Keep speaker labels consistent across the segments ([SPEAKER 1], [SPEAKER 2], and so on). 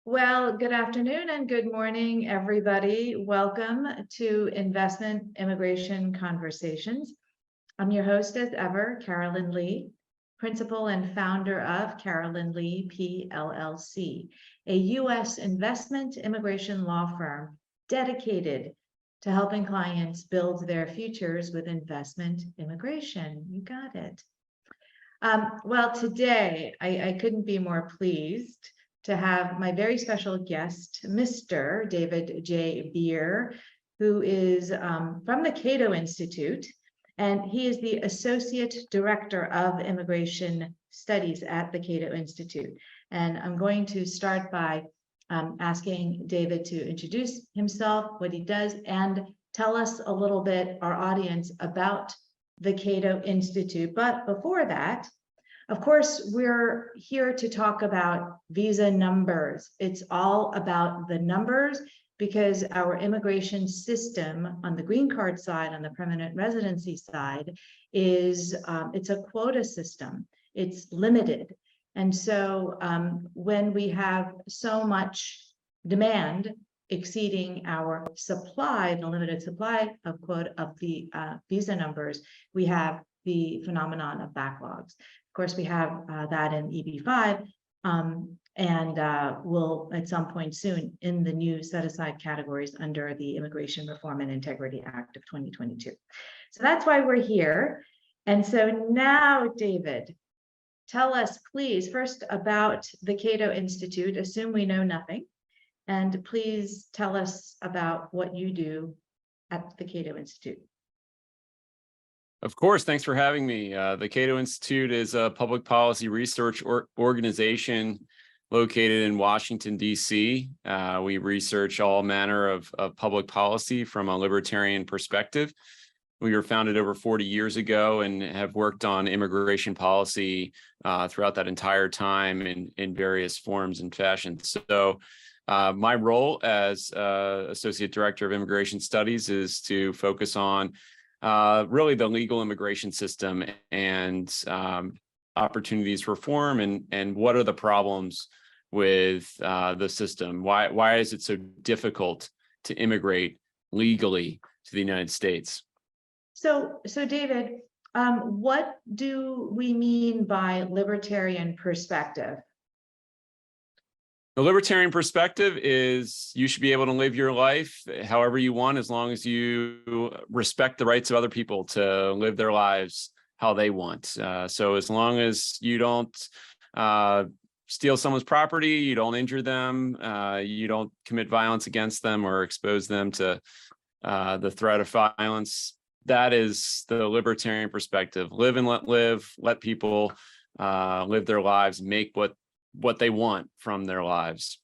[SPEAKER 1] Well, good afternoon and good morning, everybody. Welcome to Investment Immigration Conversations. I'm your host as ever, Carolyn Lee, principal and founder of Carolyn Lee Pllc, a U.S. investment immigration law firm dedicated to helping clients build their futures with investment immigration. You got it. Well, today I couldn't be more pleased to have my very special guest, Mr. David J. Bier, who is from the Cato Institute, and he is the Associate Director of Immigration Studies at the Cato Institute. And I'm going to start by asking David to introduce himself, what he does, and tell us a little bit, our audience, about the Cato Institute. But before that, of course, we're here to talk about visa numbers. It's all about the numbers because our immigration system on the green card side, on the permanent residency side, is it's a quota system. It's limited. And so when we have so much demand exceeding our supply, the limited supply of the visa numbers, we have the phenomenon of backlogs. Of course, we have that in EB5, and will at some point soon in the new set-aside categories under the Immigration Reform and Integrity Act of 2022. So that's why we're here. And so now, David, tell us, please, first about the Cato Institute. Assume we know nothing. And please tell us about what you do at the Cato Institute.
[SPEAKER 2] Of course, thanks for having me. The Cato Institute is a public policy research organization located in Washington, D.C. We research all manner of public policy from a libertarian perspective. We were founded over 40 years ago and have worked on immigration policy throughout that entire time in various forms and fashions. So my role as Associate Director of Immigration Studies is to focus on really the legal immigration system and opportunities for reform and what are the problems with the system? Why is it so difficult to immigrate legally to the United States?
[SPEAKER 1] So David, what do we mean by libertarian perspective?
[SPEAKER 2] The libertarian perspective is you should be able to live your life however you want, as long as you respect the rights of other people to live their lives how they want. So as long as you don't steal someone's property, you don't injure them, you don't commit violence against them or expose them to the threat of violence, that is the libertarian perspective. Live and let live, let people live their lives, make what they want from their lives.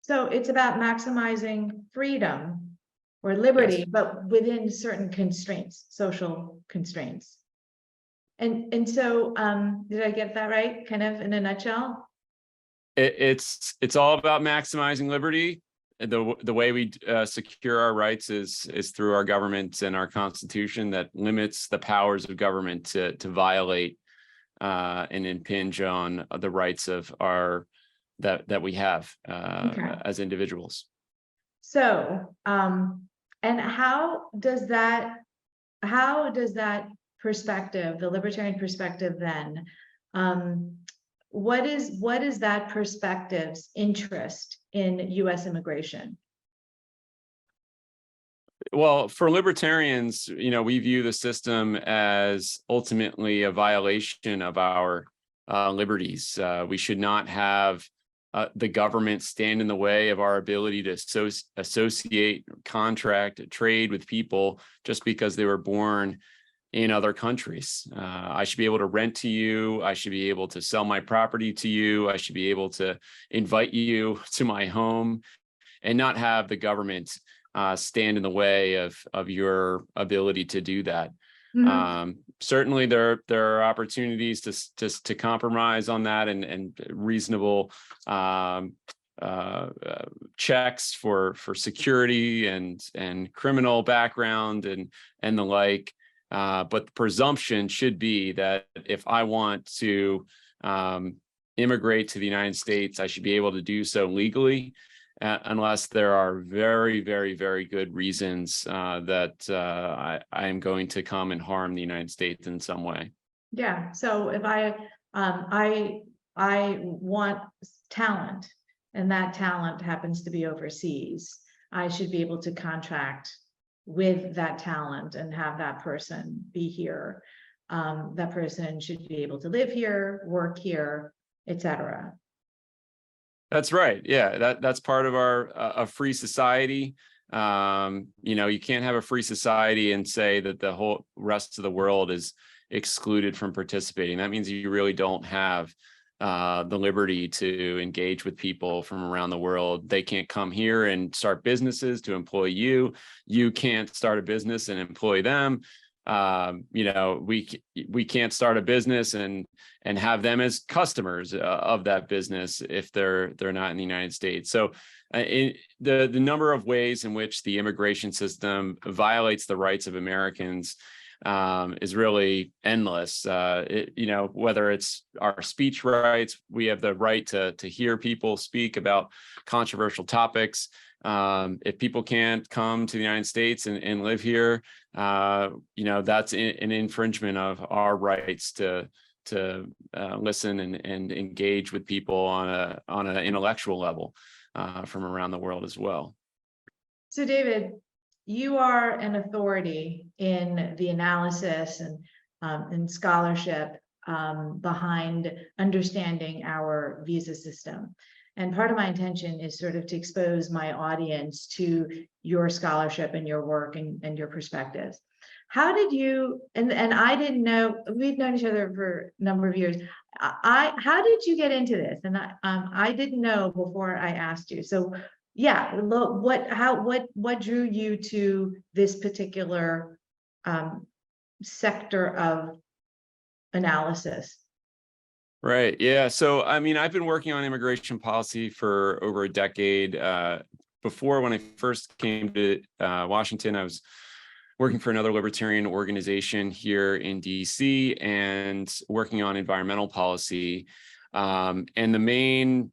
[SPEAKER 1] So it's about maximizing freedom or liberty, yes, but within certain constraints, social constraints. And so did I get that right, kind of in a nutshell?
[SPEAKER 2] It's all about maximizing liberty. The way we secure our rights is through our government and our Constitution that limits the powers of government to violate and impinge on the rights of that we have as individuals. So,
[SPEAKER 1] and how does that perspective, the libertarian perspective, then, what is that perspective's interest in U.S. immigration?
[SPEAKER 2] Well, for libertarians, we view the system as ultimately a violation of our liberties. We should not have the government stand in the way of our ability to associate, contract, trade with people just because they were born in other countries. I should be able to rent to you. I should be able to sell my property to you. I should be able to invite you to my home and not have the government stand in the way of your ability to do that. Mm-hmm. Certainly, there are opportunities to compromise on that and reasonable checks for security and criminal background and the like. But the presumption should be that if I want to immigrate to the United States, I should be able to do so legally, unless there are very, very, very good reasons that I am going to come and harm the United States in some way.
[SPEAKER 1] Yeah, so if I want talent, and that talent happens to be overseas, I should be able to contract with that talent and have that person be here. That person should be able to live here, work here, etc.
[SPEAKER 2] That's right. Yeah, that's part of our a free society. You can't have a free society and say that the whole rest of the world is excluded from participating. That means you really don't have the liberty to engage with people from around the world. They can't come here and start businesses to employ you. You can't start a business and employ them. We can't start a business and have them as customers of that business if they're not in the United States. So the number of ways in which the immigration system violates the rights of Americans is really endless. Whether it's our speech rights, we have the right to hear people speak about controversial topics. If people can't come to the United States and live here, that's an infringement of our rights to listen and engage with people on an intellectual level from around the world as well.
[SPEAKER 1] So David, you are an authority in the analysis and scholarship behind understanding our visa system. And part of my intention is sort of to expose my audience to your scholarship and your work and your perspectives. How did you, and I didn't know, we've known each other for a number of years. How did you get into this? And I didn't know before I asked you. So yeah, what drew you to this particular sector of analysis?
[SPEAKER 2] Right. Yeah. So, I've been working on immigration policy for over a decade. Before, when I first came to Washington, I was working for another libertarian organization here in DC and working on environmental policy. And the main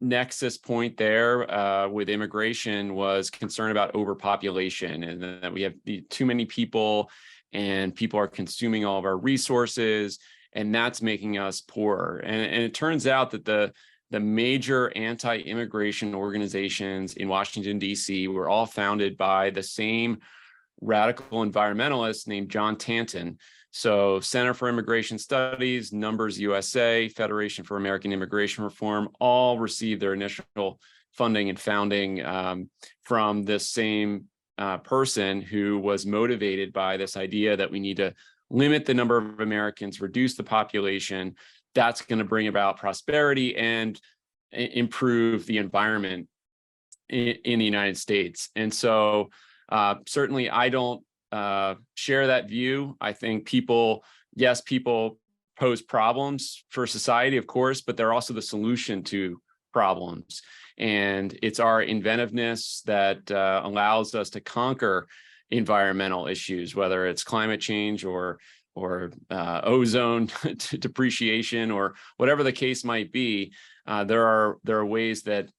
[SPEAKER 2] nexus point there with immigration was concern about overpopulation, and that we have too many people and people are consuming all of our resources, and that's making us poorer. And it turns out that the major anti-immigration organizations in Washington, D.C. were all founded by the same radical environmentalist named John Tanton. So Center for Immigration Studies, Numbers USA, Federation for American Immigration Reform, all received their initial funding and founding from this same person who was motivated by this idea that we need to limit the number of Americans, reduce the population. That's going to bring about prosperity and improve the environment in the United States. And so certainly I don't share that view. I think people pose problems for society, of course, but they're also the solution to problems. And it's our inventiveness that allows us to conquer environmental issues, whether it's climate change or ozone depreciation or whatever the case might be. There are ways that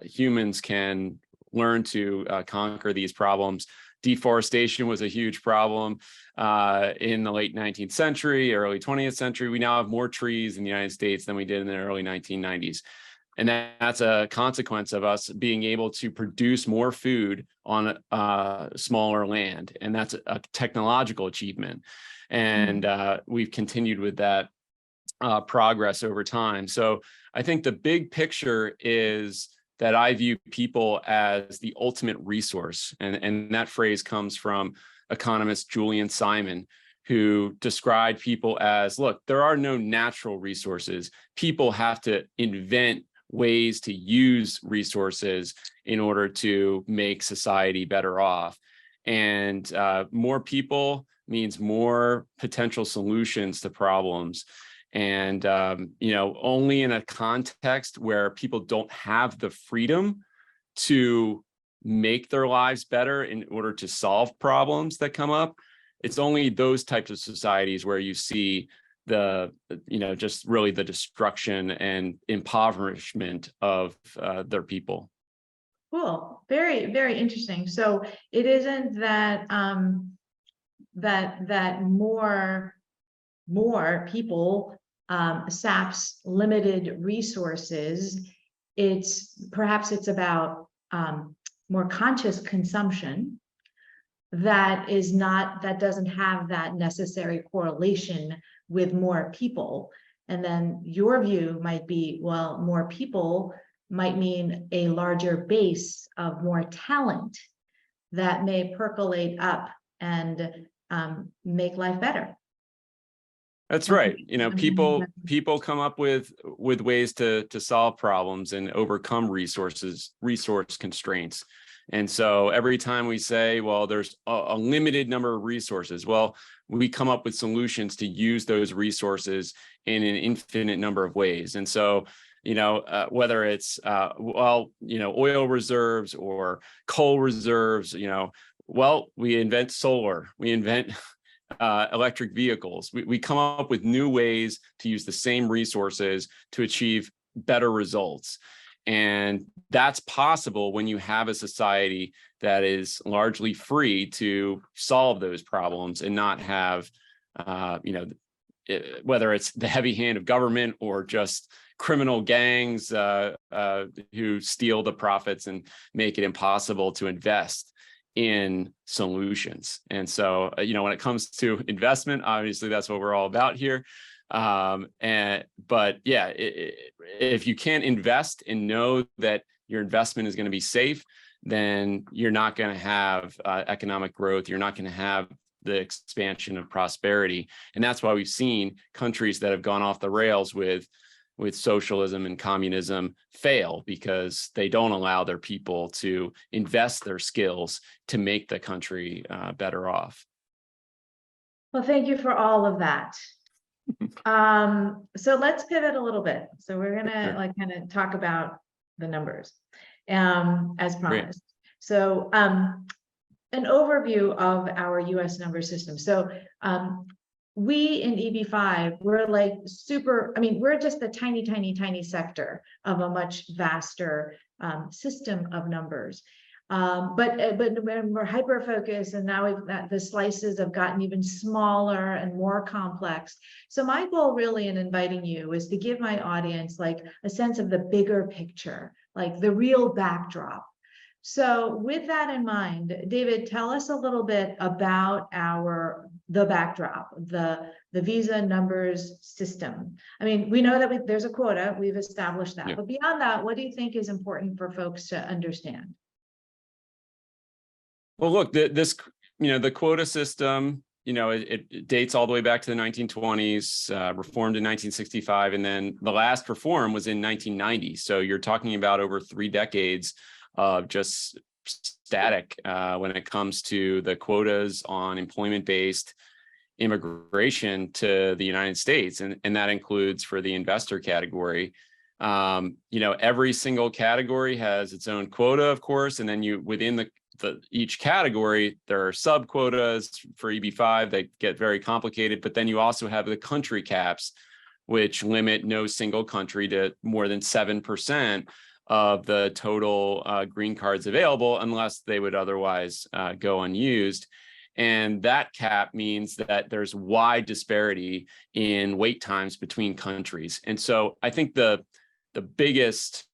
[SPEAKER 2] humans can learn to conquer these problems. Deforestation was a huge problem in the late 19th century, early 20th century. We now have more trees in the United States than we did in the early 1990s. And that's a consequence of us being able to produce more food on smaller land. And that's a technological achievement. And we've continued with that progress over time. So I think the big picture is that I view people as the ultimate resource. And that phrase comes from economist Julian Simon, who described people as, look, there are no natural resources. People have to invent ways to use resources in order to make society better off. And more people means more potential solutions to problems. And, only in a context where people don't have the freedom to make their lives better in order to solve problems that come up, it's only those types of societies where you see just really the destruction and impoverishment of their people.
[SPEAKER 1] Cool. Very, very interesting. So it isn't that that more people saps limited resources. Perhaps it's about more conscious consumption that doesn't have that necessary correlation with more people. And then your view might be, well, more people might mean a larger base of more talent that may percolate up and make life better.
[SPEAKER 2] That's right. People come up with ways to solve problems and overcome resource constraints. And so every time we say, well, there's a limited number of resources, well, we come up with solutions to use those resources in an infinite number of ways. And so, whether it's, oil reserves or coal reserves, we invent solar, we invent electric vehicles. We come up with new ways to use the same resources to achieve better results. And that's possible when you have a society that is largely free to solve those problems and not have, whether it's the heavy hand of government or just criminal gangs who steal the profits and make it impossible to invest in solutions. And so, when it comes to investment, obviously that's what we're all about here. If you can't invest and know that your investment is going to be safe, then you're not going to have economic growth. You're not going to have the expansion of prosperity. And that's why we've seen countries that have gone off the rails with socialism and communism fail, because they don't allow their people to invest their skills to make the country better off.
[SPEAKER 1] Well, thank you for all of that. So let's pivot a little bit. So we're gonna kind of talk about the numbers as promised. Great. So an overview of our US number system. So we in EB5, we're like we're just a tiny sector of a much vaster system of numbers. But when we're hyper focused, and now the slices have gotten even smaller and more complex. So my goal really in inviting you is to give my audience like a sense of the bigger picture, like the real backdrop. So with that in mind, David, tell us a little bit about the backdrop, the visa numbers system. I mean, we know that there's a quota, we've established that, but beyond that, what do you think is important for folks to understand?
[SPEAKER 2] Well, look, the quota system, it dates all the way back to the 1920s, reformed in 1965, and then the last reform was in 1990. So you're talking about over 3 decades of just static when it comes to the quotas on employment-based immigration to the United States, and that includes for the investor category. Every single category has its own quota, of course, and then within each category, there are sub quotas for EB5 that get very complicated, but then you also have the country caps, which limit no single country to more than 7% of the total green cards available, unless they would otherwise go unused. And that cap means that there's wide disparity in wait times between countries. And so I think the biggest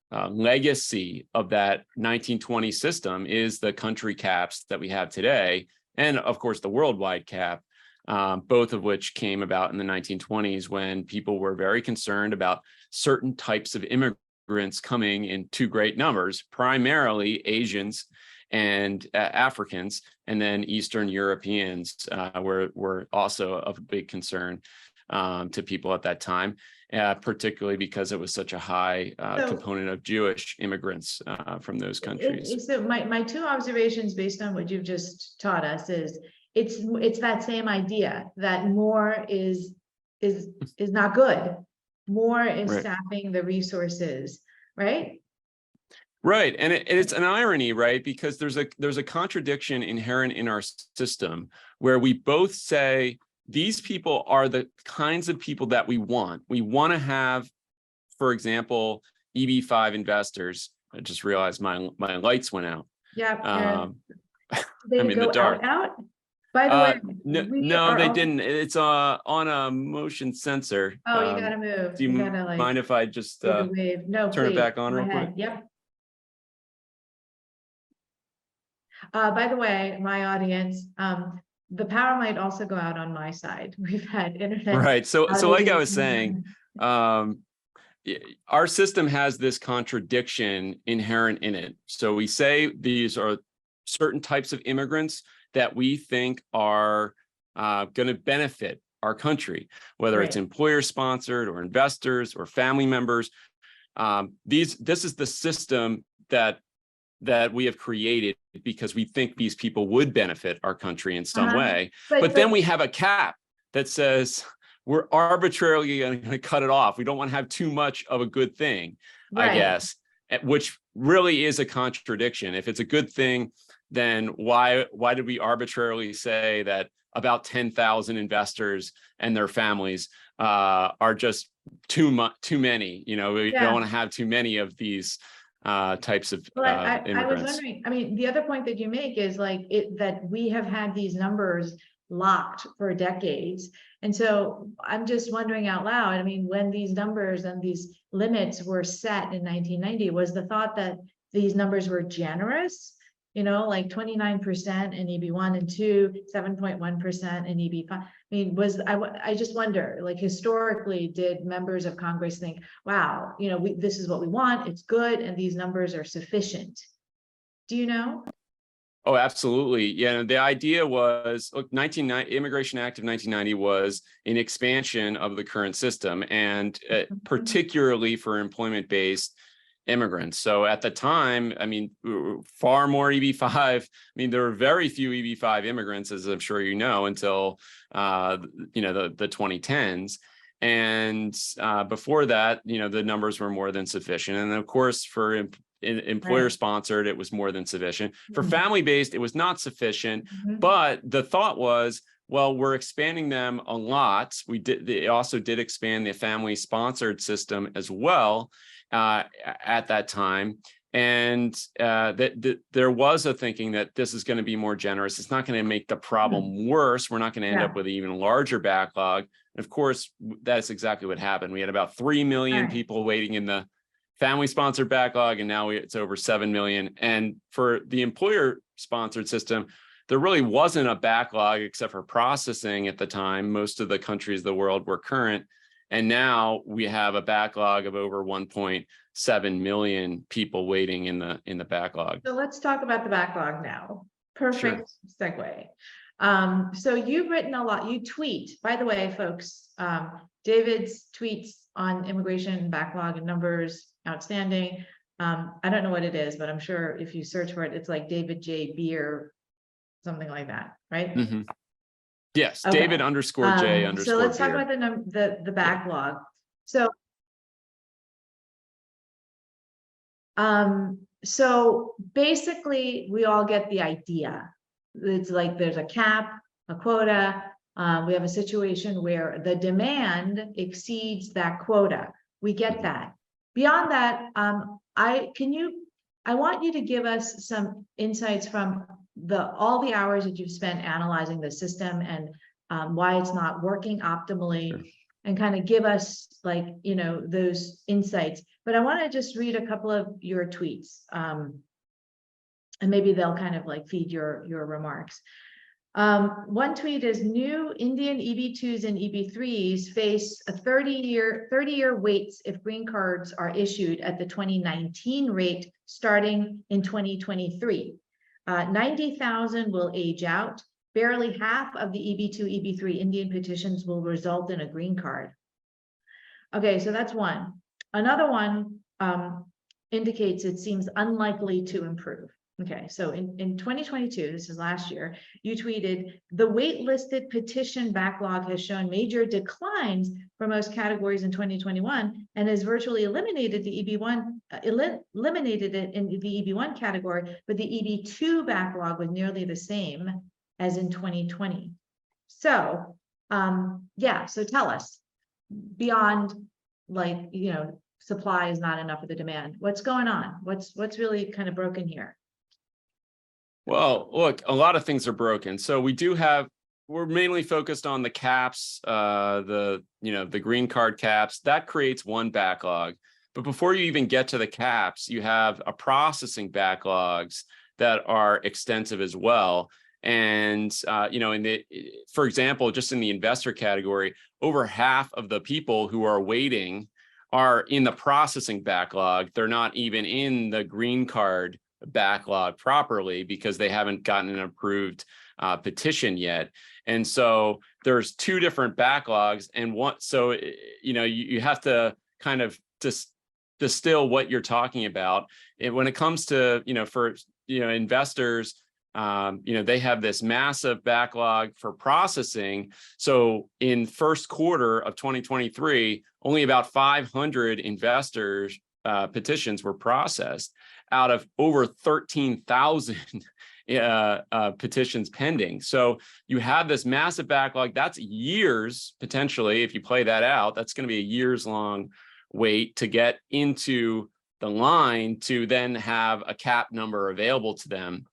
[SPEAKER 2] legacy of that 1920 system is the country caps that we have today, and of course the worldwide cap, both of which came about in the 1920s when people were very concerned about certain types of immigrants coming in too great numbers, primarily Asians and Africans, and then Eastern Europeans were also of big concern to people at that time. Particularly because it was such a high component of Jewish immigrants from those countries.
[SPEAKER 1] So my 2 observations based on what you've just taught us is it's that same idea that more is not good. More is sapping the resources, right?
[SPEAKER 2] Right, and it's an irony, right? Because there's a contradiction inherent in our system where we both say these people are the kinds of people that we want. We want to have, for example, EB5 investors. I just realized my lights went out.
[SPEAKER 1] Yeah.
[SPEAKER 2] I'm in the dark.
[SPEAKER 1] Out? By the way,
[SPEAKER 2] no, they didn't. It's on a motion sensor.
[SPEAKER 1] Oh, you gotta move.
[SPEAKER 2] Do you mind if I just
[SPEAKER 1] wave? No,
[SPEAKER 2] turn
[SPEAKER 1] please.
[SPEAKER 2] it back on real quick?
[SPEAKER 1] Yep. By the way, my audience, the power might also go out on my side. We've had internet.
[SPEAKER 2] Right. So like I was saying, our system has this contradiction inherent in it. So we say these are certain types of immigrants that we think are going to benefit our country, whether it's employer sponsored or investors or family members. This is the system that we have created because we think these people would benefit our country in some way. But then we have a cap that says we're arbitrarily going to cut it off. We don't want to have too much of a good thing, I guess, which really is a contradiction. If it's a good thing, then why did we arbitrarily say that about 10,000 investors and their families are just too many? You know, we don't want to have too many of these types of immigrants.
[SPEAKER 1] I was wondering, I mean, the other point that you make is like that we have had these numbers locked for decades. And so I'm just wondering out loud, I mean, when these numbers and these limits were set in 1990, was the thought that these numbers were generous? You know, like 29% in EB1 and 2, 7.1% in EB5. I mean, I just wonder, like, historically, did members of Congress think, wow, you know, this is what we want, it's good, and these numbers are sufficient? Do you know?
[SPEAKER 2] Oh, absolutely. Yeah, the idea was, look, Immigration Act of 1990 was an expansion of the current system, and particularly for employment-based immigrants. So at the time, I mean, far more EB5. I mean, there were very few EB5 immigrants, as I'm sure you know, until you know, the 2010s. And before that, you know, the numbers were more than sufficient. And of course, for employer sponsored, it was more than sufficient. For family based, it was not sufficient. But the thought was, well, we're expanding them a lot. They also did expand the family sponsored system as well at that time. And there was a thinking that this is going to be more generous. It's not going to make the problem worse. We're not going to end up with an even larger backlog. And of course, that's exactly what happened. We had about 3 million people waiting in the family sponsored backlog, and now it's over 7 million. And for the employer sponsored system, there really wasn't a backlog except for processing at the time. Most of the countries of the world were current. And now we have a backlog of over 1.7 million people waiting in the backlog.
[SPEAKER 1] So let's talk about the backlog now. Perfect segue. So you've written a lot. You tweet, by the way, folks, David's tweets on immigration backlog and numbers, outstanding. I don't know what it is, but I'm sure if you search for it, it's like David J. Bier, something like that, right?
[SPEAKER 2] Yes, David _J_.
[SPEAKER 1] So let's talk about the backlog. So, so basically, we all get the idea. It's like there's a cap, a quota. We have a situation where the demand exceeds that quota. We get that. Beyond that, I want you to give us some insights from all the hours that you've spent analyzing the system and why it's not working optimally, and kind of give us, like, you know, those insights. But I want to just read a couple of your tweets, and maybe they'll kind of like feed your remarks. One tweet is, new Indian EB2s and EB3s face a 30-year waits if green cards are issued at the 2019 rate starting in 2023. 90,000 will age out. Barely half of the EB2, EB3 Indian petitions will result in a green card. Okay, so that's one. Another one indicates it seems unlikely to improve. Okay, so in 2022, this is last year, you tweeted, the waitlisted petition backlog has shown major declines for most categories in 2021 and has virtually eliminated the EB1, eliminated it in the EB1 category, but the EB2 backlog was nearly the same as in 2020. So Yeah, so tell us, beyond like, supply is not enough of the demand. What's going on? What's really kind of broken here?
[SPEAKER 2] Well, look, a lot of things are broken. So we're mainly focused on the caps, the green card caps. That creates one backlog. But before you even get to the caps, you have a processing backlogs that are extensive as well. And for example, just in the investor category, over half of the people who are waiting are in the processing backlog. They're not even in the green card backlog properly because they haven't gotten an approved petition yet. And so there's two different backlogs, and you have to kind of just distill what you're talking about. And when it comes to investors, they have this massive backlog for processing. So in first quarter of 2023, only about 500 investors petitions were processed out of over 13,000 petitions pending. So you have this massive backlog. That's years, potentially, if you play that out, that's going to be a years long wait to get into the line to then have a cap number available to them.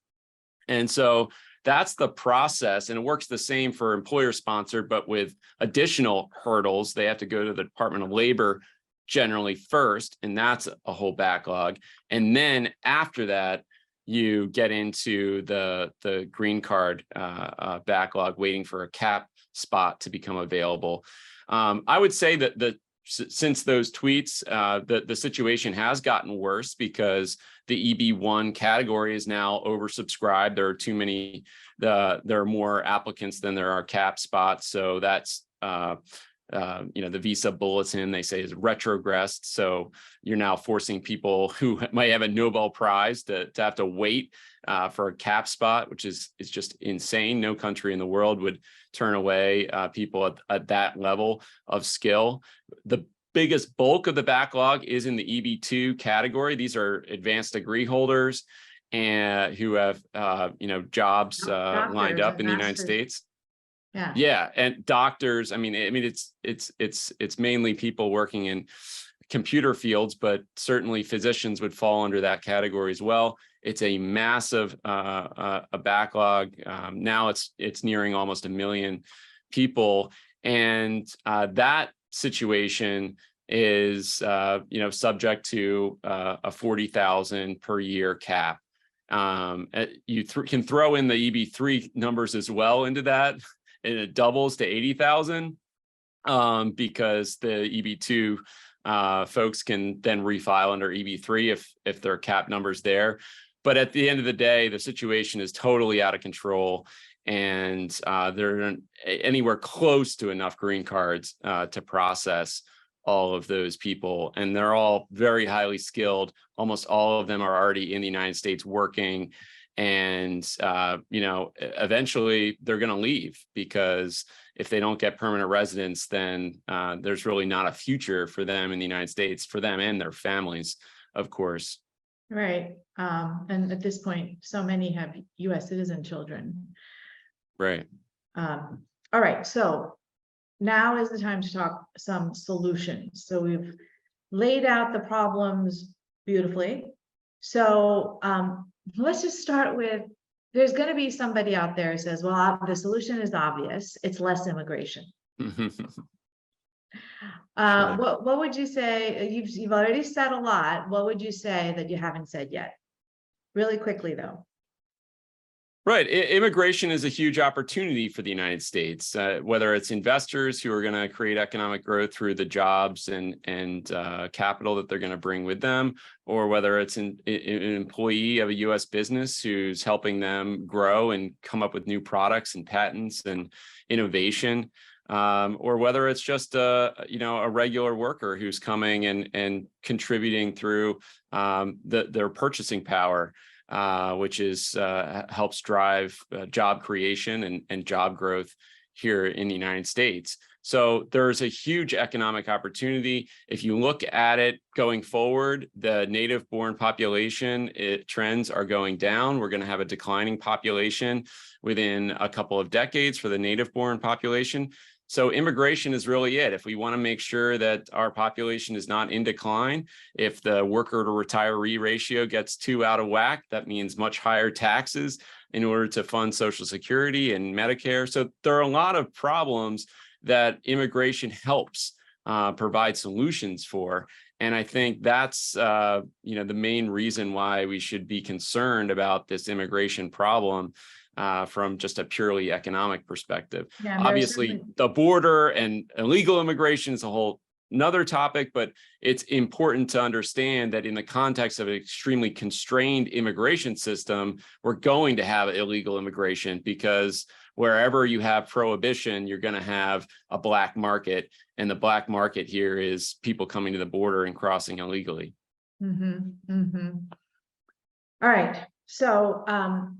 [SPEAKER 2] And so that's the process, and it works the same for employer sponsored, but with additional hurdles. They have to go to the Department of Labor generally first, and that's a whole backlog. And then after that, you get into the green card backlog, waiting for a cap spot to become available. I would say that since those tweets, the situation has gotten worse because the EB1 category is now oversubscribed. There are too many, there are more applicants than there are cap spots. So that's, the visa bulletin, they say, is retrogressed. So you're now forcing people who might have a Nobel Prize to have to wait for a cap spot, which is just insane. No country in the world would turn away people at that level of skill. The biggest bulk of the backlog is in the EB2 category. These are advanced degree holders and who have jobs lined up in the United States. Yeah, and doctors. It's mainly people working in computer fields, but certainly physicians would fall under that category as well. It's a massive a backlog. Now it's nearing almost 1 million people, and that situation is subject to a 40,000 per year cap. You can throw in the EB3 numbers as well into that, and it doubles to 80,000 because the EB2 folks can then refile under EB3 if their cap numbers there. But at the end of the day, the situation is totally out of control, and there aren't anywhere close to enough green cards to process all of those people. And they're all very highly skilled. Almost all of them are already in the United States working. And, eventually they're going to leave, because if they don't get permanent residence, then there's really not a future for them in the United States, for them and their families, of course.
[SPEAKER 1] Right. And at this point, so many have U.S. citizen children.
[SPEAKER 2] Right.
[SPEAKER 1] All right. So now is the time to talk some solutions. So we've laid out the problems beautifully. So let's just start with, there's going to be somebody out there who says, well, the solution is obvious. It's less immigration.
[SPEAKER 2] Sure.
[SPEAKER 1] What would you say? You've already said a lot. What would you say that you haven't said yet? Really quickly, though.
[SPEAKER 2] Right. Immigration is a huge opportunity for the United States, whether it's investors who are going to create economic growth through the jobs and capital that they're going to bring with them, or whether it's an employee of a U.S. business who's helping them grow and come up with new products and patents and innovation, or whether it's just a regular worker who's coming and contributing through their purchasing power. Which is helps drive job creation and job growth here in the United States. So there's a huge economic opportunity. If you look at it going forward, the native-born population trends are going down. We're going to have a declining population within a couple of decades for the native-born population. So immigration is really it. If we want to make sure that our population is not in decline, if the worker to retiree ratio gets too out of whack, that means much higher taxes in order to fund Social Security and Medicare. So there are a lot of problems that immigration helps provide solutions for. And I think that's the main reason why we should be concerned about this immigration problem from just a purely economic perspective.
[SPEAKER 1] Yeah,
[SPEAKER 2] obviously, the border and illegal immigration is a whole another topic, but it's important to understand that in the context of an extremely constrained immigration system, we're going to have illegal immigration, because wherever you have prohibition, you're going to have a black market. And the black market here is people coming to the border and crossing illegally.
[SPEAKER 1] All right. So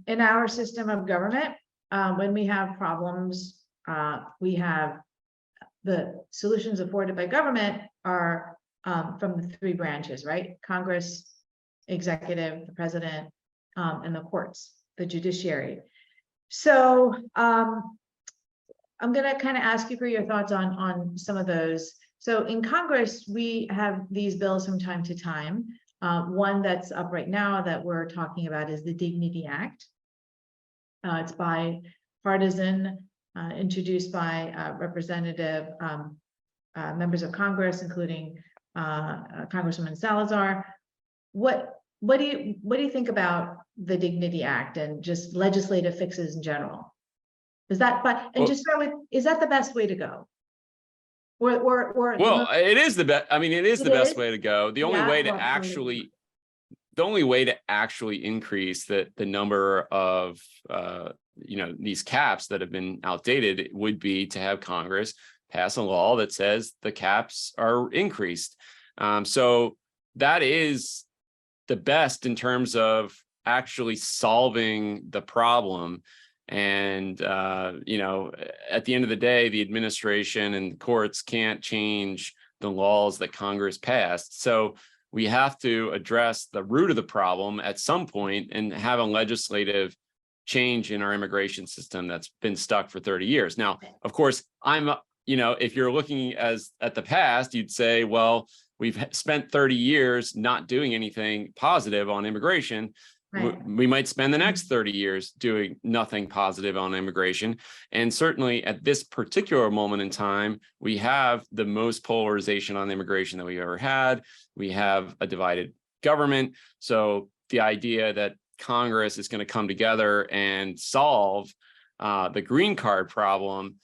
[SPEAKER 1] in our system of government, when we have problems, we have the solutions afforded by government are from the three branches, right? Congress, executive, the president, and the courts, the judiciary. So I'm going to kind of ask you for your thoughts on some of those. So in Congress, we have these bills from time to time. One that's up right now that we're talking about is the Dignity Act. It's bipartisan, introduced by representative members of Congress, including Congresswoman Salazar. What do you think about the Dignity Act and just legislative fixes in general? Is that, just start with, is that the best way to go?
[SPEAKER 2] Well, it is the best. I mean, it is the best way to go. The only way to actually increase the number of these caps that have been outdated would be to have Congress pass a law that says the caps are increased. So that is the best in terms of actually solving the problem. And, at the end of the day, the administration and the courts can't change the laws that Congress passed. So we have to address the root of the problem at some point and have a legislative change in our immigration system that's been stuck for 30 years. Now, of course, if you're looking at the past, you'd say, well, we've spent 30 years not doing anything positive on immigration. Right. We might spend the next 30 years doing nothing positive on immigration. And certainly at this particular moment in time, we have the most polarization on immigration that we've ever had. We have a divided government. So the idea that Congress is going to come together and solve the green card problem,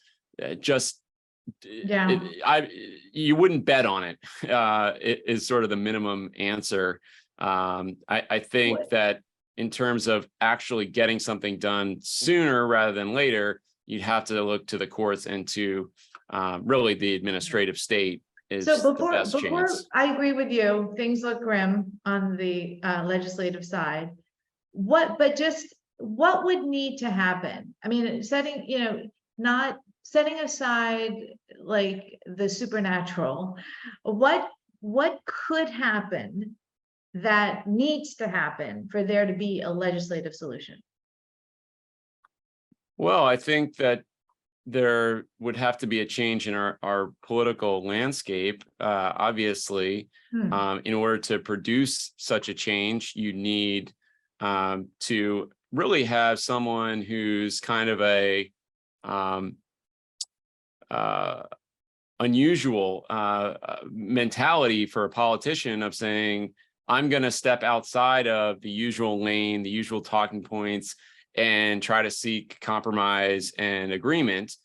[SPEAKER 2] you wouldn't bet on it. It is sort of the minimum answer. I think that in terms of actually getting something done sooner rather than later, you'd have to look to the courts and to really the administrative state is the best chance.
[SPEAKER 1] I agree with you. Things look grim on the legislative side. What would need to happen? I mean, not setting aside like the supernatural, what could happen that needs to happen for there to be a legislative solution?
[SPEAKER 2] Well, I think that there would have to be a change in our political landscape. Obviously, in order to produce such a change, you need to really have someone who's kind of a unusual mentality for a politician of saying, I'm going to step outside of the usual lane, the usual talking points, and try to seek compromise and agreement.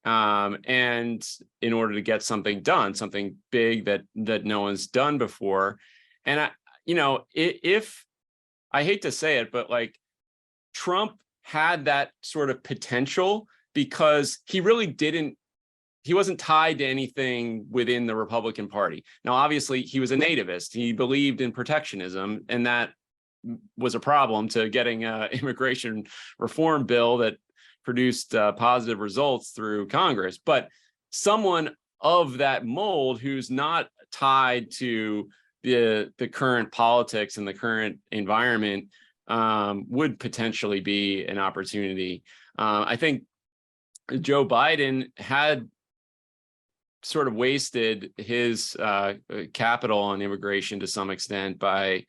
[SPEAKER 2] And in order to get something done, something big that no one's done before. And if I hate to say it, but like Trump had that sort of potential because he wasn't tied to anything within the Republican Party. Now, obviously, he was a nativist. He believed in protectionism, and that was a problem to getting an immigration reform bill that produced positive results through Congress. But someone of that mold who's not tied to the current politics and the current environment would potentially be an opportunity. I think Joe Biden had sort of wasted his capital on immigration to some extent by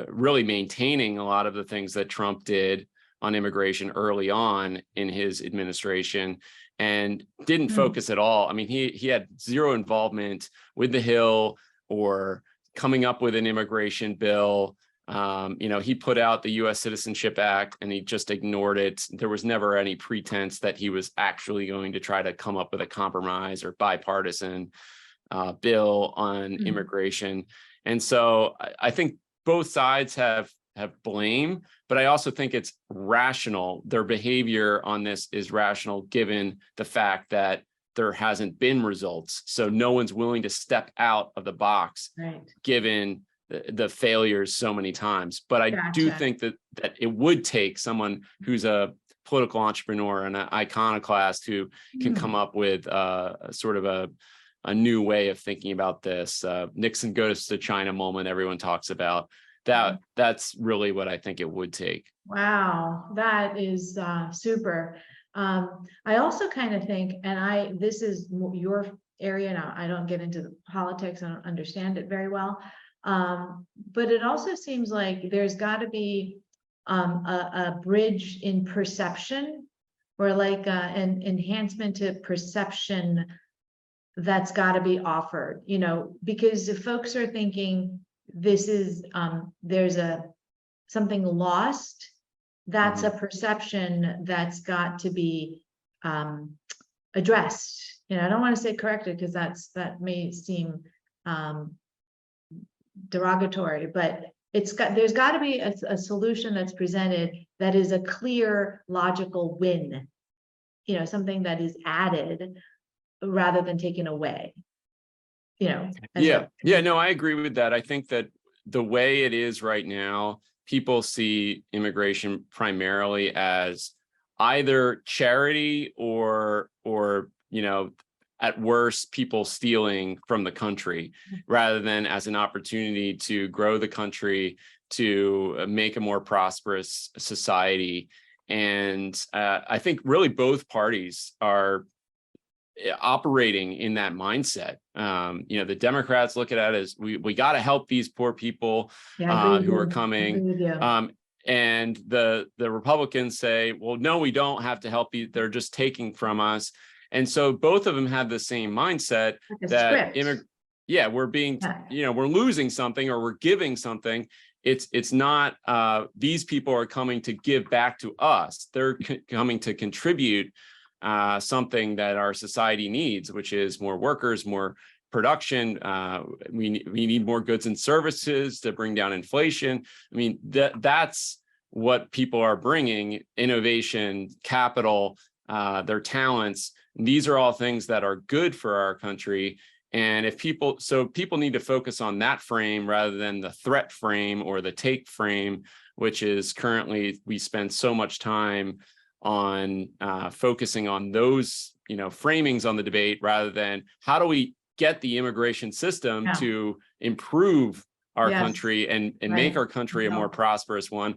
[SPEAKER 2] really maintaining a lot of the things that Trump did on immigration early on in his administration, and didn't focus at all. I mean, he had zero involvement with the Hill or coming up with an immigration bill. He put out the U.S. Citizenship Act and he just ignored it. There was never any pretense that he was actually going to try to come up with a compromise or bipartisan bill on immigration. And so I think both sides have blame, but I also think it's rational. Their behavior on this is rational given the fact that there hasn't been results. So no one's willing to step out of the box, given the failures so many times. But I do think that it would take someone who's a political entrepreneur and an iconoclast who can come up with sort of a new way of thinking about this. Nixon goes to China moment everyone talks about. That's really what I think it would take.
[SPEAKER 1] Wow, that is super. I also kind of think, and this is your area now, I don't get into the politics, I don't understand it very well. But it also seems like there's got to be a bridge in perception, or like an enhancement to perception that's got to be offered, because if folks are thinking this is there's something lost, that's a perception that's got to be addressed. I don't want to say corrected because that may seem derogatory, but there's got to be a solution that's presented that is a clear, logical win, something that is added rather than taken away. No, I agree with that. I think that the way it is right now, people see immigration primarily as either charity or at worst, people stealing from the country, rather than as an opportunity to grow the country, to make a more prosperous society. And I think really both parties are operating in that mindset. The Democrats look at it as we got to help these poor people who are coming. And the Republicans say, well, no, we don't have to help you. They're just taking from us. And so both of them have the same mindset that we're being, we're losing something or we're giving something. It's not these people are coming to give back to us. They're coming to contribute something that our society needs, which is more workers, more production. We need more goods and services to bring down inflation. I mean, that's what people are bringing: innovation, capital, their talents. These are all things that are good for our country. And people need to focus on that frame rather than the threat frame or the take frame, which is currently we spend so much time on focusing on those, framings on the debate, rather than how do we get the immigration system to improve our country and make our country a more prosperous one.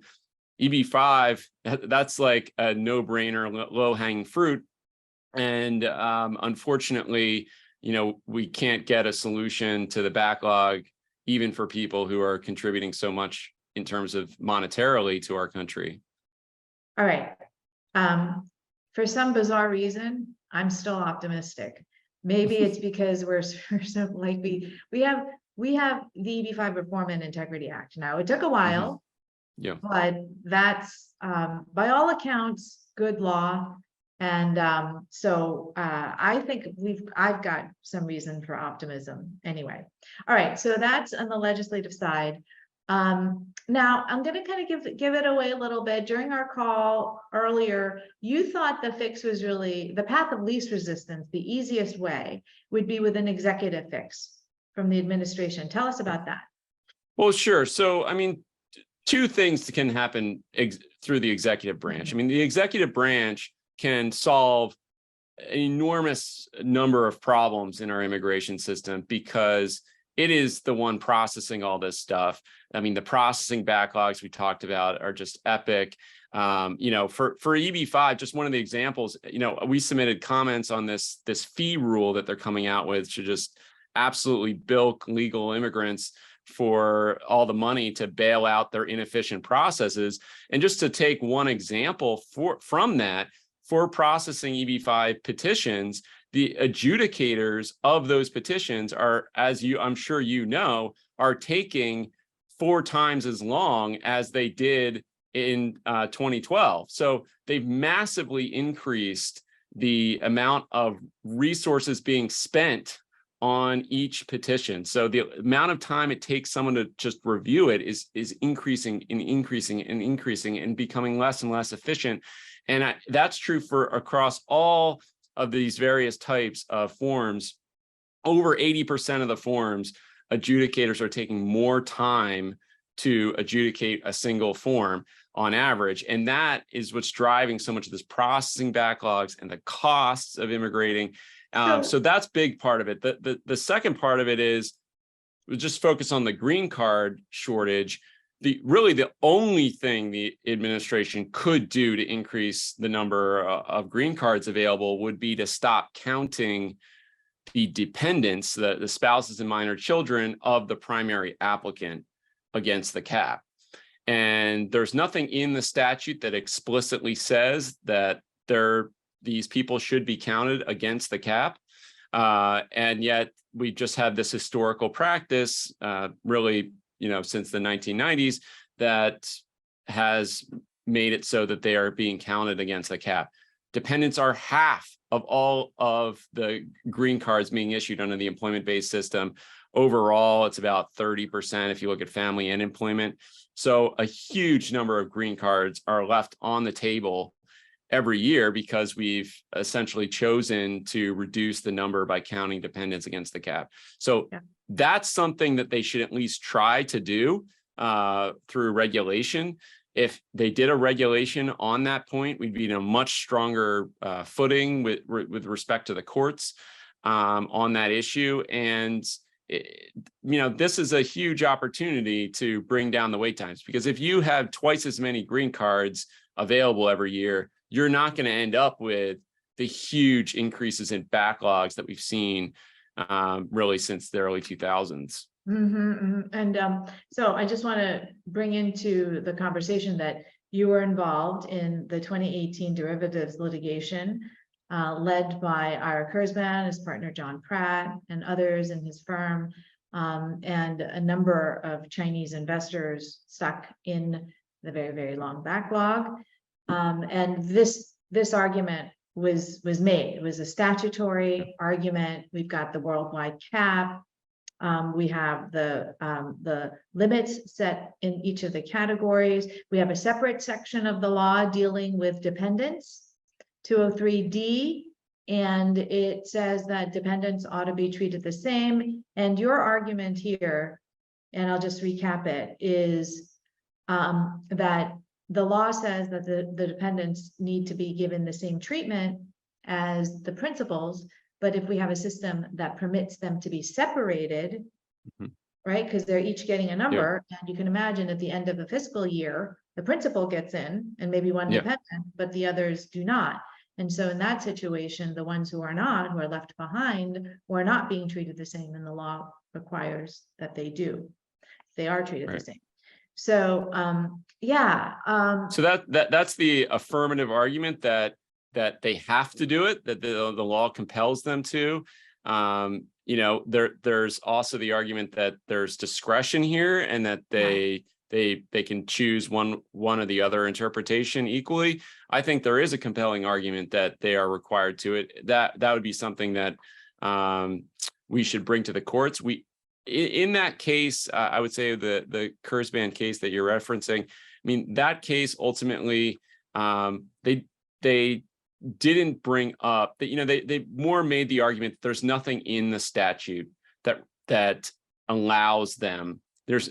[SPEAKER 1] EB5, that's like a no-brainer, low-hanging fruit. And unfortunately, we can't get a solution to the backlog, even for people who are contributing so much in terms of monetarily to our country. All right. For some bizarre reason, I'm still optimistic. Maybe it's because we're so like we have the EB5 Reform and Integrity Act. Now, it took a while, but that's by all accounts good law. And so I think I've got some reason for optimism anyway. All right, so that's on the legislative side. Now I'm going to kind of give it away a little bit. During our call earlier, you thought the fix was really the path of least resistance. The easiest way would be with an executive fix from the administration. Tell us about that.
[SPEAKER 2] Well, sure. So, I mean, two things can happen through the executive branch. I mean, the executive branch can solve an enormous number of problems in our immigration system because it is the one processing all this stuff. I mean, the processing backlogs we talked about are just epic. For EB5, just one of the examples, we submitted comments on this fee rule that they're coming out with to just absolutely bilk legal immigrants for all the money to bail out their inefficient processes. And just to take one example from that, for processing EB5 petitions, the adjudicators of those petitions are, I'm sure are taking 4 times as long as they did in 2012. So they've massively increased the amount of resources being spent on each petition. So the amount of time it takes someone to just review it is increasing and increasing and increasing and becoming less and less efficient. And that's true for across all of these various types of forms. Over 80% of the forms, adjudicators are taking more time to adjudicate a single form on average. And that is what's driving so much of this processing backlogs and the costs of immigrating. So that's big part of it. The second part of it is we just focus on the green card shortage. Really the only thing the administration could do to increase the number of green cards available would be to stop counting the dependents, the spouses and minor children of the primary applicant against the cap. And there's nothing in the statute that explicitly says that these people should be counted against the cap. And yet we just have this historical practice, really, since the 1990s, that has made it so that they are being counted against the cap. Dependents are half of all of the green cards being issued under the employment-based system. Overall, it's about 30% if you look at family and employment. So a huge number of green cards are left on the table every year because we've essentially chosen to reduce the number by counting dependents against the cap. So that's something that they should at least try to do through regulation. If they did a regulation on that point, we'd be in a much stronger footing with respect to the courts on that issue. And this is a huge opportunity to bring down the wait times, because if you have twice as many green cards available every year, you're not going to end up with the huge increases in backlogs that we've seen really since the early 2000s.
[SPEAKER 1] And so I just want to bring into the conversation that you were involved in the 2018 derivatives litigation led by Ira Kurzban, his partner John Pratt, and others in his firm, and a number of Chinese investors stuck in the very, very long backlog. And this argument was made. It was a statutory argument. We've got the worldwide cap. We have the limits set in each of the categories. We have a separate section of the law dealing with dependents, 203D, and it says that dependents ought to be treated the same. And your argument here, and I'll just recap it, is that the law says that the dependents need to be given the same treatment as the principals, but if we have a system that permits them to be separated, right, because they're each getting a number, and you can imagine at the end of the fiscal year, the principal gets in and maybe one dependent, but the others do not. And so in that situation, the ones who are not, who are left behind, who are not being treated the same, and the law requires that they do. They are treated the same. So
[SPEAKER 2] so that's the affirmative argument that they have to do it, that the law compels them to. There's also the argument that there's discretion here, and that they can choose one or the other interpretation equally. I think there is a compelling argument that they are required to it. That would be something that we should bring to the courts. In that case, I would say the Kurzban case that you're referencing, I mean, that case ultimately, they didn't bring up that, they more made the argument that there's nothing in the statute that allows them. There's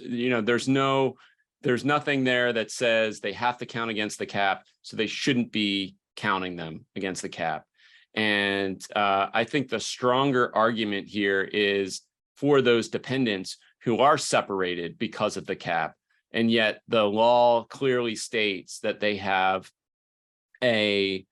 [SPEAKER 2] nothing there that says they have to count against the cap, so they shouldn't be counting them against the cap. And I think the stronger argument here is for those dependents who are separated because of the cap, And yet the law clearly states that they have they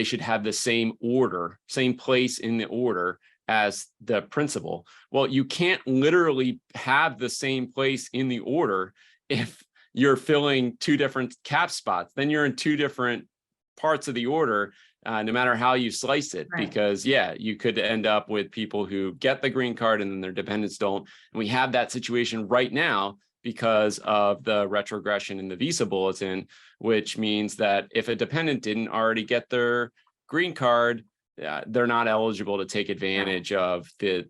[SPEAKER 2] should have the same order, same place in the order as the principal. Well, you can't literally have the same place in the order if you're filling two different cap spots. Then you're in two different parts of the order, no matter how you slice it,
[SPEAKER 1] Right.
[SPEAKER 2] because you could end up with people who get the green card and then their dependents don't. And we have that situation right now because of the retrogression in the visa bulletin, which means that if a dependent didn't already get their green card, they're not eligible to take advantage of the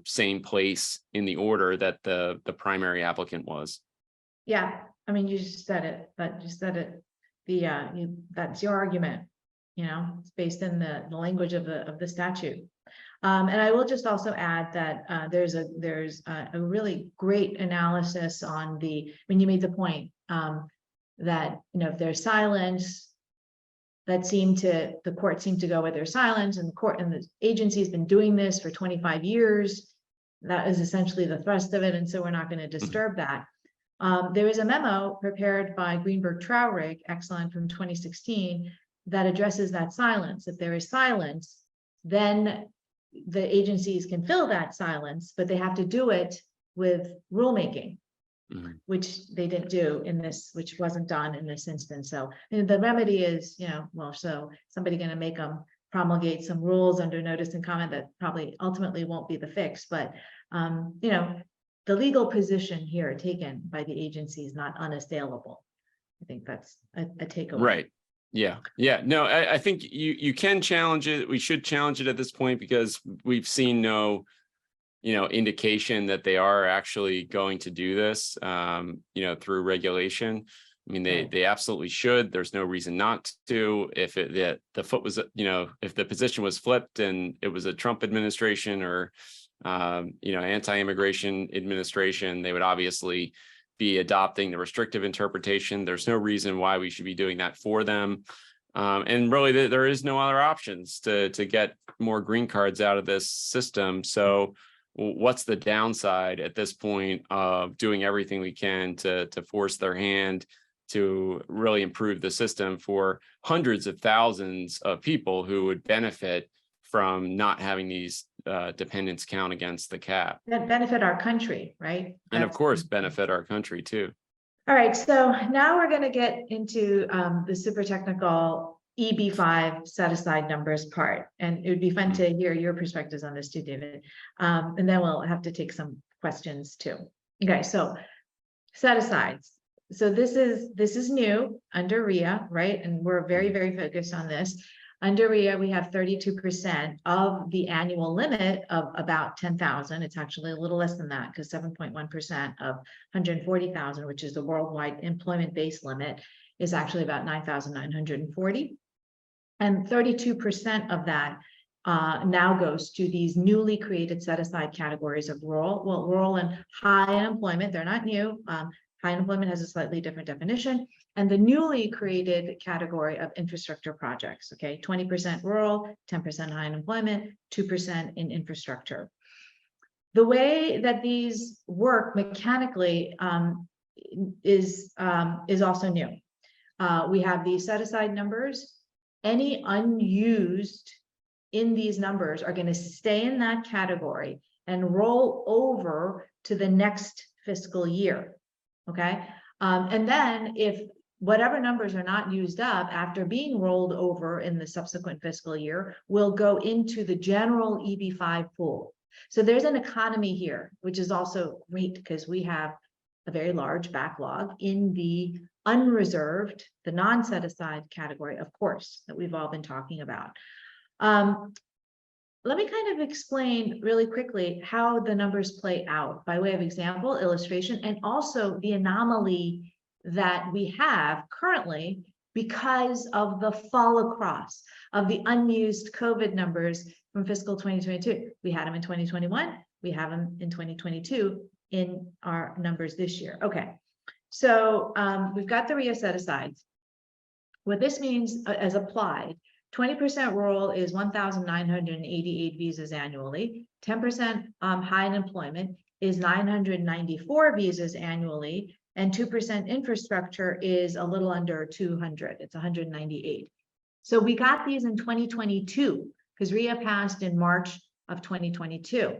[SPEAKER 2] same place in the order that the primary applicant was.
[SPEAKER 1] Yeah, I mean, you just said it, that's your argument, it's based in the language of the statute. And I will just also add that there's a really great analysis on when you made the point that, if there's silence, the court seemed to go with their silence, and the agency has been doing this for 25 years. That is essentially the thrust of it. And so we're not going to disturb that. There is a memo prepared by Greenberg Traurig, excellent, from 2016, that addresses that silence. If there is silence, then the agencies can fill that silence, but they have to do it with rulemaking, which they didn't do in this, which wasn't done in this instance. So the remedy is, so somebody going to make them promulgate some rules under notice and comment that probably ultimately won't be the fix, but the legal position here taken by the agency is not unassailable. I think that's a takeaway.
[SPEAKER 2] Right. Yeah. No, I think you can challenge it. We should challenge it at this point because we've seen no, indication that they are actually going to do this, through regulation. I mean, they absolutely should. There's no reason not to. If the foot was, if the position was flipped and it was a Trump administration or anti-immigration administration, they would obviously be adopting the restrictive interpretation. There's no reason why we should be doing that for them. And really, there is no other options to get more green cards out of this system. So what's the downside at this point of doing everything we can to force their hand to really improve the system for hundreds of thousands of people who would benefit from not having these dependents count against the cap?
[SPEAKER 1] That benefit our country, right?
[SPEAKER 2] And of course, benefit our country too.
[SPEAKER 1] All right, so now we're going to get into the super technical EB5 set aside numbers part. And it would be fun to hear your perspectives on this too, David. And then we'll have to take some questions too. Okay, so set asides. So this is new under RIA, right? And we're very, very focused on this. Under RIA, we have 32% of the annual limit of about 10,000. It's actually a little less than that because 7.1% of 140,000, which is the worldwide employment-based limit, is actually about 9,940. And 32% of that now goes to these newly created set-aside categories of rural and high unemployment. They're not new. High unemployment has a slightly different definition. And the newly created category of infrastructure projects, okay, 20% rural, 10% high unemployment, 2% in infrastructure. The way that these work mechanically is also new. We have these set-aside numbers. Any unused in these numbers are going to stay in that category and roll over to the next fiscal year. Okay. And then if whatever numbers are not used up after being rolled over in the subsequent fiscal year will go into the general EB5 pool. So there's an economy here, which is also great because we have a very large backlog in the unreserved, the non-set aside category, of course, that we've all been talking about. Let me kind of explain really quickly how the numbers play out by way of example, illustration, and also the anomaly that we have currently because of the fall across of the unused COVID numbers from fiscal 2022. We had them in 2021, we have them in 2022 in our numbers this year. Okay, so we've got the RIA set asides. What this means as applied, 20% rural is 1,988 visas annually. 10% high unemployment is 994 visas annually. and 2% infrastructure is a little under 200. It's 198. So we got these in 2022 because RIA passed in March of 2022.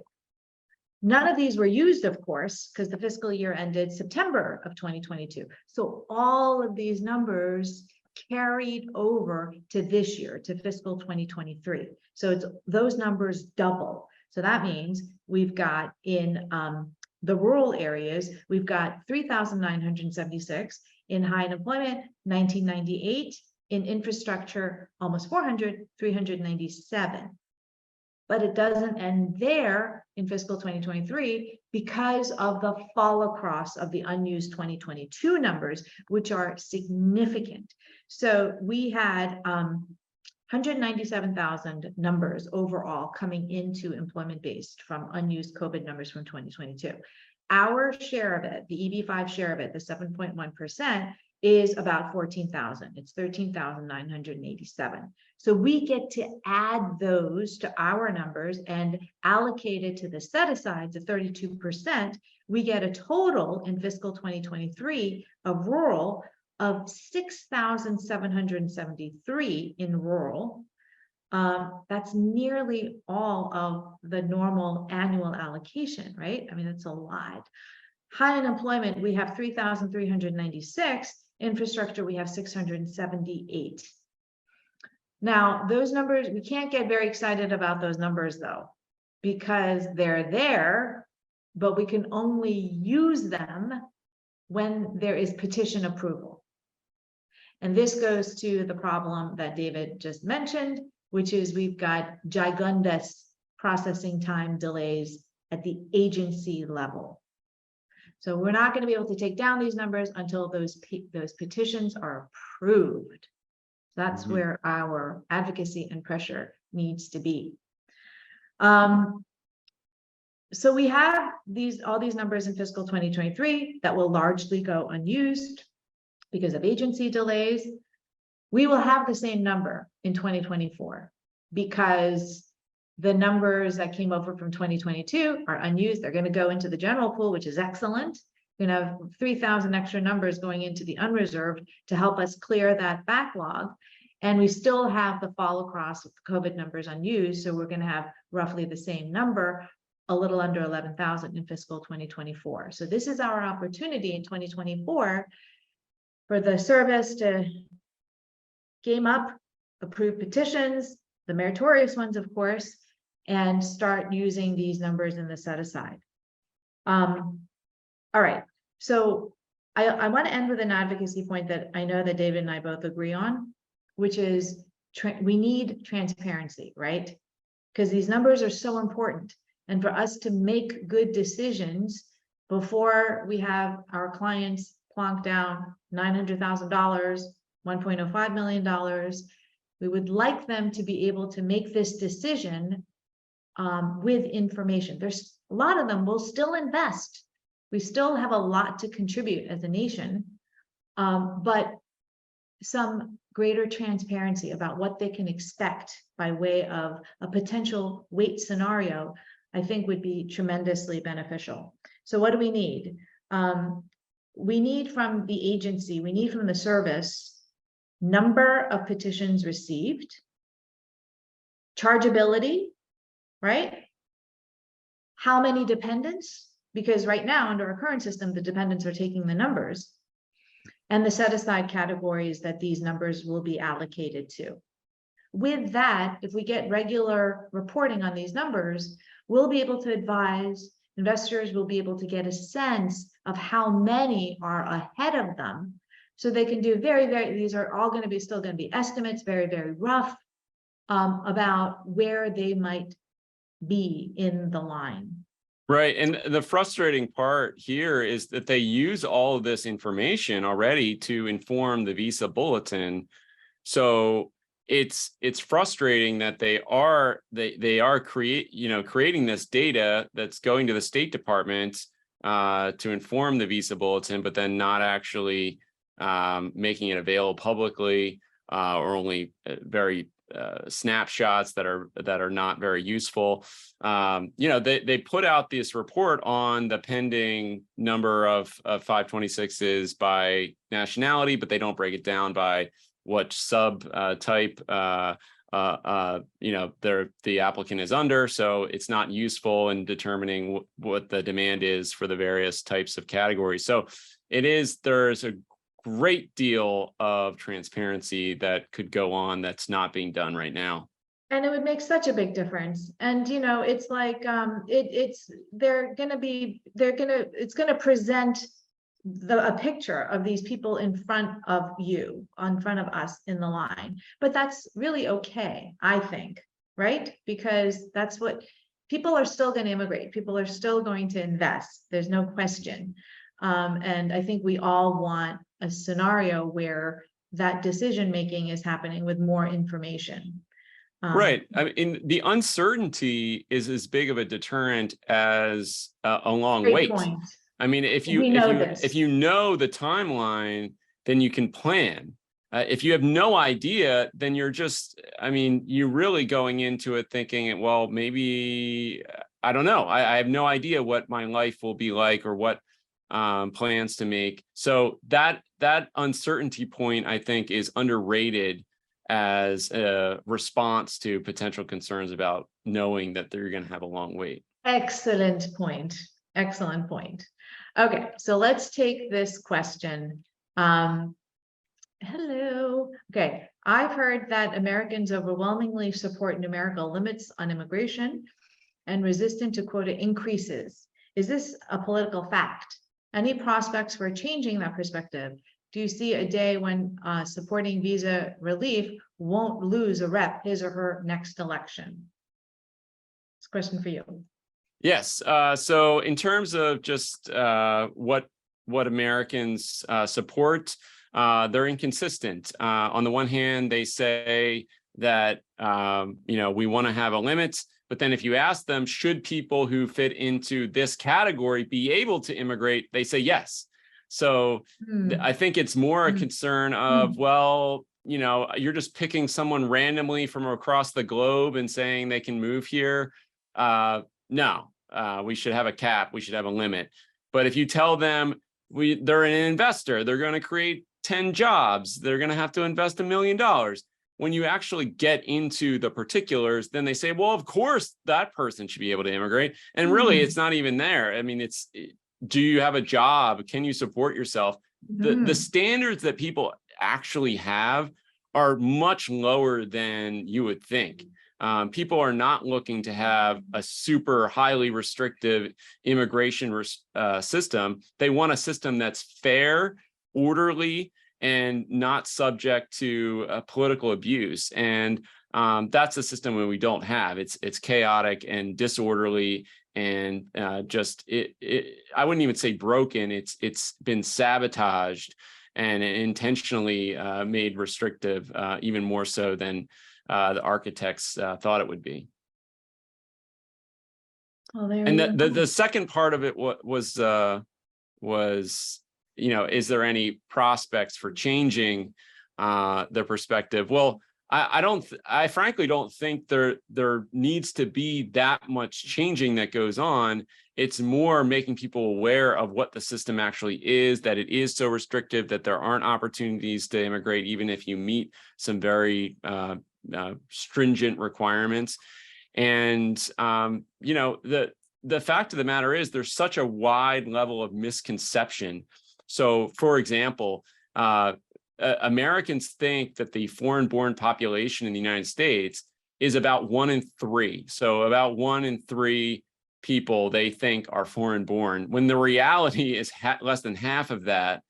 [SPEAKER 1] None of these were used, of course, because the fiscal year ended September of 2022. So all of these numbers carried over to this year, to fiscal 2023. So it's those numbers double. So that means we've got in the rural areas, we've got 3,976 in high unemployment, 1998 in infrastructure, almost 400, 397. But it doesn't end there in fiscal 2023 because of the fall across of the unused 2022 numbers, which are significant. So we had 197,000 numbers overall coming into employment-based from unused COVID numbers from 2022. Our share of it, the EB5 share of it, the 7.1%, is about 14,000. It's 13,987. So we get to add those to our numbers and allocate it to the set-asides of 32%. We get a total in fiscal 2023 of rural of 6,773 in rural. That's nearly all of the normal annual allocation, right? I mean, it's a lot. High unemployment, we have 3,396. Infrastructure, we have 678. Now, those numbers, we can't get very excited about those numbers though, because they're there, but we can only use them when there is petition approval. And this goes to the problem that David just mentioned, which is we've got gigundous processing time delays at the agency level. So we're not going to be able to take down these numbers until those petitions are approved. That's where our advocacy and pressure needs to be. So we have all these numbers in fiscal 2023 that will largely go unused because of agency delays. We will have the same number in 2024 because the numbers that came over from 2022 are unused. They're going to go into the general pool, which is excellent. We're going to have 3,000 extra numbers going into the unreserved to help us clear that backlog. And we still have the fall across with the COVID numbers unused. So we're going to have roughly the same number, a little under 11,000 in fiscal 2024. So this is our opportunity in 2024 for the service to game up, approve petitions, the meritorious ones, of course, and start using these numbers in the set aside. All right, so I want to end with an advocacy point that I know that David and I both agree on, which is we need transparency, right? Because these numbers are so important. And for us to make good decisions before we have our clients plonk down $900,000, $1.05 million, we would like them to be able to make this decision with information. There's a lot of them will still invest. We still have a lot to contribute as a nation, but some greater transparency about what they can expect by way of a potential wait scenario, I think would be tremendously beneficial. So what do we need? We need from the agency, we need from the service, number of petitions received, chargeability, right? How many dependents? Because right now, under our current system, the dependents are taking the numbers, and the set-aside categories that these numbers will be allocated to. With that, if we get regular reporting on these numbers, we'll be able to advise investors, will be able to get a sense of how many are ahead of them. So they can do these are all going to be still going to be estimates, very, very rough, about where they might be in the line.
[SPEAKER 2] Right. And the frustrating part here is that they use all of this information already to inform the visa bulletin. So it's frustrating that they are creating this data that's going to the State Department to inform the visa bulletin, but then not actually making it available publicly or only very snapshots that are not very useful. They put out this report on the pending number of 526s by nationality, but they don't break it down by what type the applicant is under. So it's not useful in determining what the demand is for the various types of categories. So there's a great deal of transparency that could go on that's not being done right now.
[SPEAKER 1] And it would make such a big difference. And, it's like, it's going to present a picture of these people in front of us in the line. But that's really okay, I think, right? Because that's what people are still going to immigrate. People are still going to invest. There's no question. And I think we all want a scenario where that decision making is happening with more information.
[SPEAKER 2] Right. I mean, the uncertainty is as big of a deterrent as a long wait.
[SPEAKER 1] Point.
[SPEAKER 2] I mean, if you know the timeline, then you can plan. If you have no idea, then you're really going into it thinking, well, maybe, I don't know. I have no idea what my life will be like or what plans to make. So that uncertainty point, I think, is underrated as a response to potential concerns about knowing that they're going to have a long wait.
[SPEAKER 1] Excellent point. Excellent point. Okay, so let's take this question. Hello. Okay, I've heard that Americans overwhelmingly support numerical limits on immigration and resistant to quota increases. Is this a political fact? Any prospects for changing that perspective? Do you see a day when supporting visa relief won't lose a rep his or her next election? It's a question for you.
[SPEAKER 2] Yes. So in terms of just what Americans support, they're inconsistent. On the one hand, they say that we want to have a limit, but then if you ask them, should people who fit into this category be able to immigrate, they say yes. So I think it's more a concern of, well, you're just picking someone randomly from across the globe and saying they can move here. No, we should have a cap. We should have a limit. But if you tell them they're an investor, they're going to create 10 jobs, they're going to have to invest $1 million. When you actually get into the particulars, then they say, well, of course, that person should be able to immigrate. And really, it's not even there. I mean, do you have a job? Can you support yourself? The standards that people actually have are much lower than you would think. People are not looking to have a super highly restrictive immigration system. They want a system that's fair, orderly, and not subject to political abuse. And that's a system that we don't have. It's chaotic and disorderly, and I wouldn't even say broken. It's been sabotaged and intentionally made restrictive, even more so than the architects thought it would be. And the second part of it was is there any prospects for changing the perspective? Well, I frankly don't think there needs to be that much changing that goes on. It's more making people aware of what the system actually is, that it is so restrictive, that there aren't opportunities to immigrate, even if you meet some very stringent requirements. And the fact of the matter is there's such a wide level of misconception. So, for example, Americans think that the foreign-born population in the United States is about 1 in 3. So about 1 in 3 people they think are foreign-born, when the reality is less than half of that.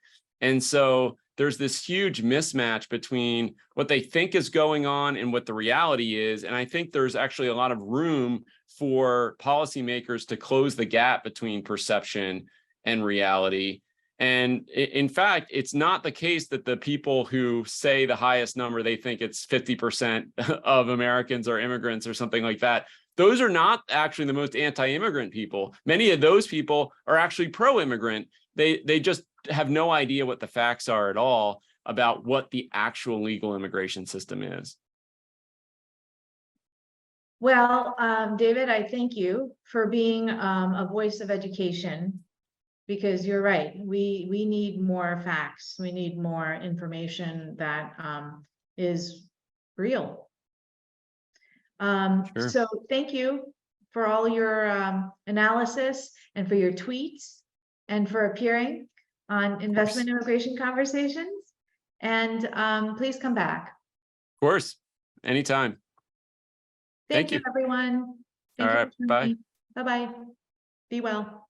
[SPEAKER 2] And so there's this huge mismatch between what they think is going on and what the reality is. And I think there's actually a lot of room for policymakers to close the gap between perception and reality. And in fact, it's not the case that the people who say the highest number, they think it's 50% of Americans are immigrants or something like that. Those are not actually the most anti-immigrant people. Many of those people are actually pro-immigrant. They just have no idea what the facts are at all about what the actual legal immigration system is.
[SPEAKER 1] Well, David, I thank you for being a voice of education, because you're right. We need more facts. We need more information that is real.
[SPEAKER 2] Sure.
[SPEAKER 1] So thank you for all your analysis and for your tweets and for appearing on Investment Immigration Conversations. And please come back.
[SPEAKER 2] Of course, anytime.
[SPEAKER 1] Thank
[SPEAKER 2] Thank
[SPEAKER 1] you,
[SPEAKER 2] you.
[SPEAKER 1] everyone. Thank
[SPEAKER 2] All
[SPEAKER 1] you
[SPEAKER 2] right,
[SPEAKER 1] for
[SPEAKER 2] bye.
[SPEAKER 1] joining. Bye-bye. Be well.